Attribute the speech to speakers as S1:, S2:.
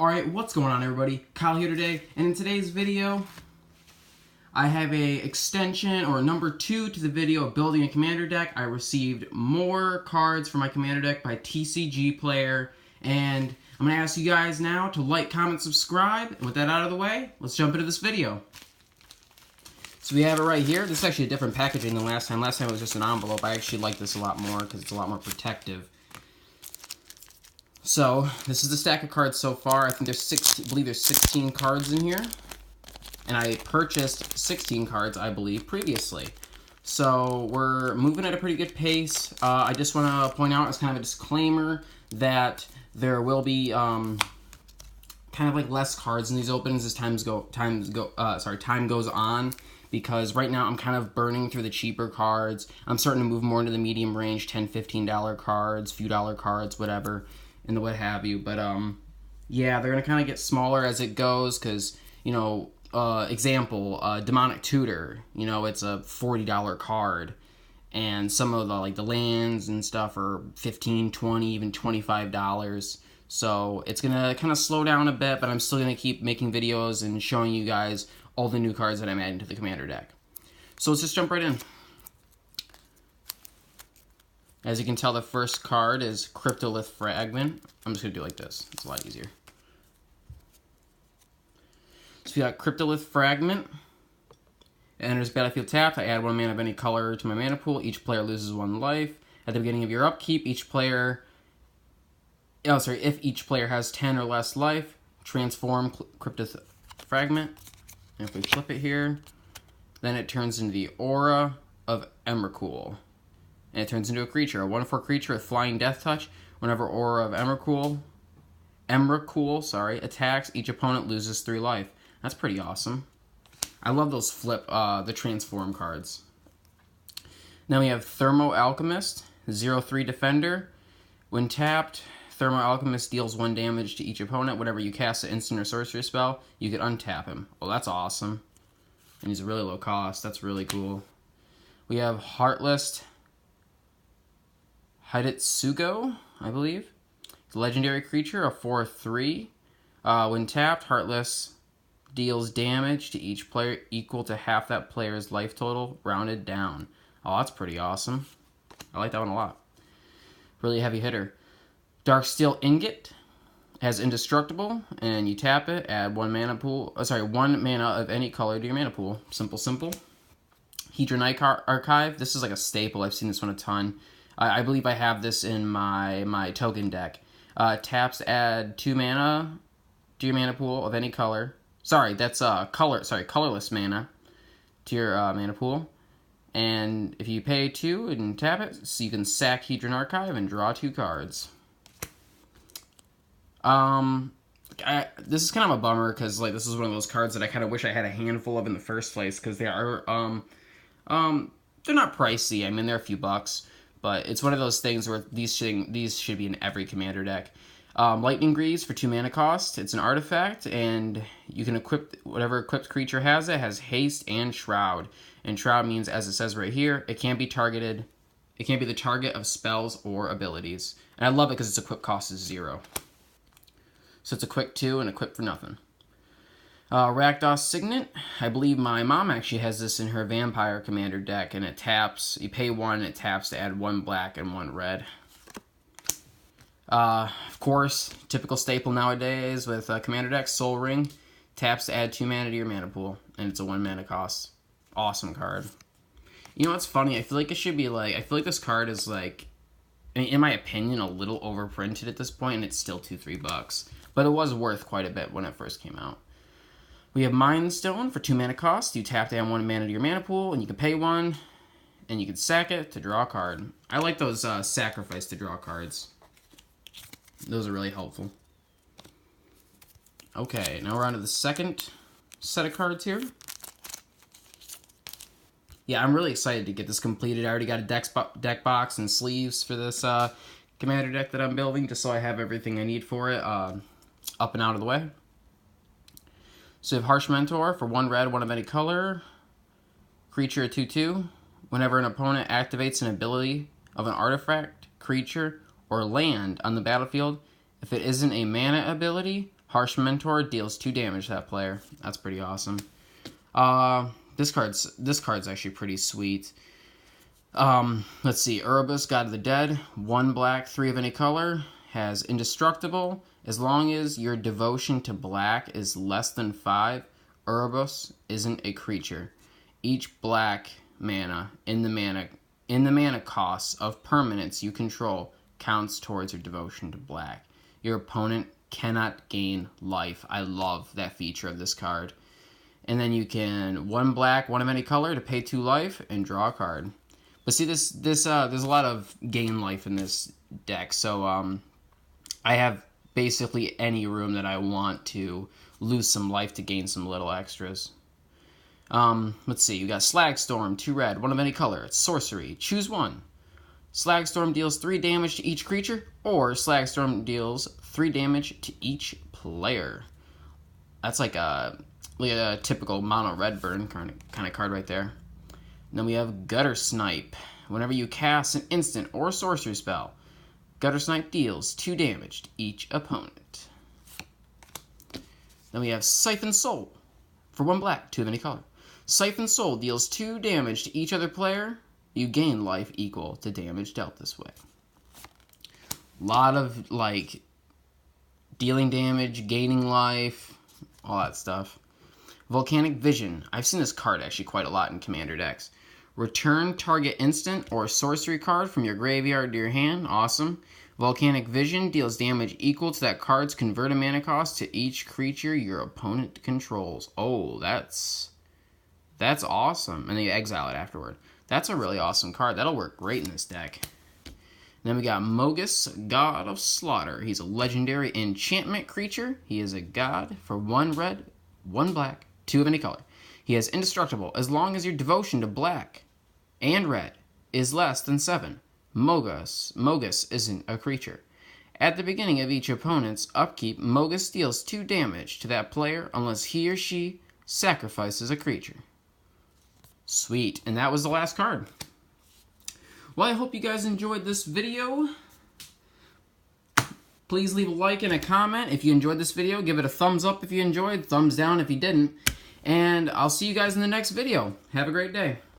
S1: Alright, what's going on everybody? Kyle here today, and in today's video, I have a extension, or number 2 to the video of building a commander deck. I received more cards for my commander deck by TCG Player, and I'm going to ask you guys now to like, comment, subscribe, and with that out of the way, let's jump into this video. So we have it right here. This is actually a different packaging than last time. Last time it was just an envelope. I actually like this a lot more because it's a lot more protective. So, this is the stack of cards so far. I think I believe there's 16 cards in here. And I purchased 16 cards, I believe, previously. So, we're moving at a pretty good pace. I just want to point out as kind of a disclaimer that there will be kind of like less cards in these opens as time goes on. Because right now I'm kind of burning through the cheaper cards. I'm starting to move more into the medium range, $10, $15 cards, few dollar cards, whatever. And the what have you, but yeah, they're gonna kind of get smaller as it goes, because example, Demonic Tutor, it's a $40 card, and some of the lands and stuff are $15, $20, even $25. So it's gonna kind of slow down a bit, but I'm still gonna keep making videos and showing you guys all the new cards that I'm adding to the commander deck. So let's just jump right in. As you can tell, the first card is Cryptolith Fragment. I'm just going to do it like this. It's a lot easier. So we got Cryptolith Fragment. It enters battlefield tapped. I add 1 mana of any color to my mana pool. Each player loses 1 life. At the beginning of your upkeep, if each player has 10 or less life, transform Cryptolith Fragment. And if we flip it here, then it turns into the Aura of Emrakul. And it turns into a creature, a 1/4 creature with Flying Death Touch. Whenever Aura of Emrakul attacks, each opponent loses 3 life. That's pretty awesome. I love those the transform cards. Now we have Thermo Alchemist, 0/3 Defender. When tapped, Thermo Alchemist deals 1 damage to each opponent. Whenever you cast an instant or sorcery spell, you can untap him. Well, that's awesome. And he's a really low cost. That's really cool. We have Heartless Hidetsugo, I believe. It's a legendary creature, a 4/3. When tapped, Heartless deals damage to each player equal to half that player's life total, rounded down. Oh, that's pretty awesome. I like that one a lot. Really heavy hitter. Darksteel Ingot has Indestructible, and you tap it, add 1 mana of any color to your mana pool. Simple, simple. Hedron Archive. This is like a staple. I've seen this one a ton. I believe I have this in my token deck. Taps to add 2 mana to your mana pool of any color. Sorry, that's colorless mana to your mana pool. And if you pay 2 and tap it, so you can sack Hedron Archive and draw 2 cards. This is kind of a bummer because this is one of those cards that I kind of wish I had a handful of in the first place, because they are they're not pricey. I mean, they're a few bucks. But it's one of those things where these should be in every commander deck. Lightning Greaves for 2 mana cost. It's an artifact, and you can equip whatever equipped creature has haste and Shroud. And Shroud means, as it says right here, it can't be targeted. It can't be the target of spells or abilities. And I love it because its equip cost is 0. So it's a quick 2 and equip for nothing. Rakdos Signet. I believe my mom actually has this in her Vampire Commander deck, and it taps. You pay 1, and it taps to add 1 black and 1 red. Of course, typical staple nowadays with Commander decks, Sol Ring. Taps to add 2 mana to your mana pool, and it's a 1 mana cost. Awesome card. You know what's funny? I feel like it should be I feel like this card is in my opinion, a little overprinted at this point, and it's still $2-3. But it was worth quite a bit when it first came out. We have Mind Stone for 2 mana cost. You tap to add 1 mana to your mana pool, and you can pay 1, and you can sack it to draw a card. I like those sacrifice to draw cards. Those are really helpful. Okay, now we're on to the second set of cards here. Yeah, I'm really excited to get this completed. I already got a deck box and sleeves for this commander deck that I'm building, just so I have everything I need for it up and out of the way. So we have Harsh Mentor for 1 red, 1 of any color. Creature 2/2. Whenever an opponent activates an ability of an artifact, creature, or land on the battlefield, if it isn't a mana ability, Harsh Mentor deals 2 damage to that player. That's pretty awesome. This card's actually pretty sweet. Let's see. Erebus, God of the Dead. 1 black, 3 of any color. Has indestructible. As long as your devotion to black is less than 5, Erebus isn't a creature. Each black mana in the mana costs of permanents you control counts towards your devotion to black. Your opponent cannot gain life. I love that feature of this card. And then you can 1 black, 1 of any color to pay 2 life and draw a card. But see, there's a lot of gain life in this deck, so I have basically any room that I want to lose some life to gain some little extras. Let's see, you got Slagstorm, 2 red, 1 of any color. It's sorcery. Choose 1. Slagstorm deals 3 damage to each creature, or Slagstorm deals 3 damage to each player. That's like a typical mono red burn kind of card right there. And then we have Gutter Snipe. Whenever you cast an instant or sorcery spell, Gutter Snipe deals 2 damage to each opponent. Then we have Siphon Soul. For 1 black, 2 of any color. Siphon Soul deals 2 damage to each other player. You gain life equal to damage dealt this way. A lot of, like, dealing damage, gaining life, all that stuff. Volcanic Vision. I've seen this card actually quite a lot in Commander decks. Return target instant or sorcery card from your graveyard to your hand. Awesome. Volcanic Vision deals damage equal to that card's converted mana cost to each creature your opponent controls. Oh, that's awesome. And then you exile it afterward. That's a really awesome card. That'll work great in this deck. Then we got Mogis, God of Slaughter. He's a legendary enchantment creature. He is a god for 1 red, 1 black, 2 of any color. He is indestructible as long as your devotion to black and red is less than 7. Mogis isn't a creature. At the beginning of each opponent's upkeep, Mogis deals 2 damage to that player unless he or she sacrifices a creature. Sweet, and that was the last card. Well, I hope you guys enjoyed this video. Please leave a like and a comment if you enjoyed this video. Give it a thumbs up if you enjoyed, thumbs down if you didn't. And I'll see you guys in the next video. Have a great day.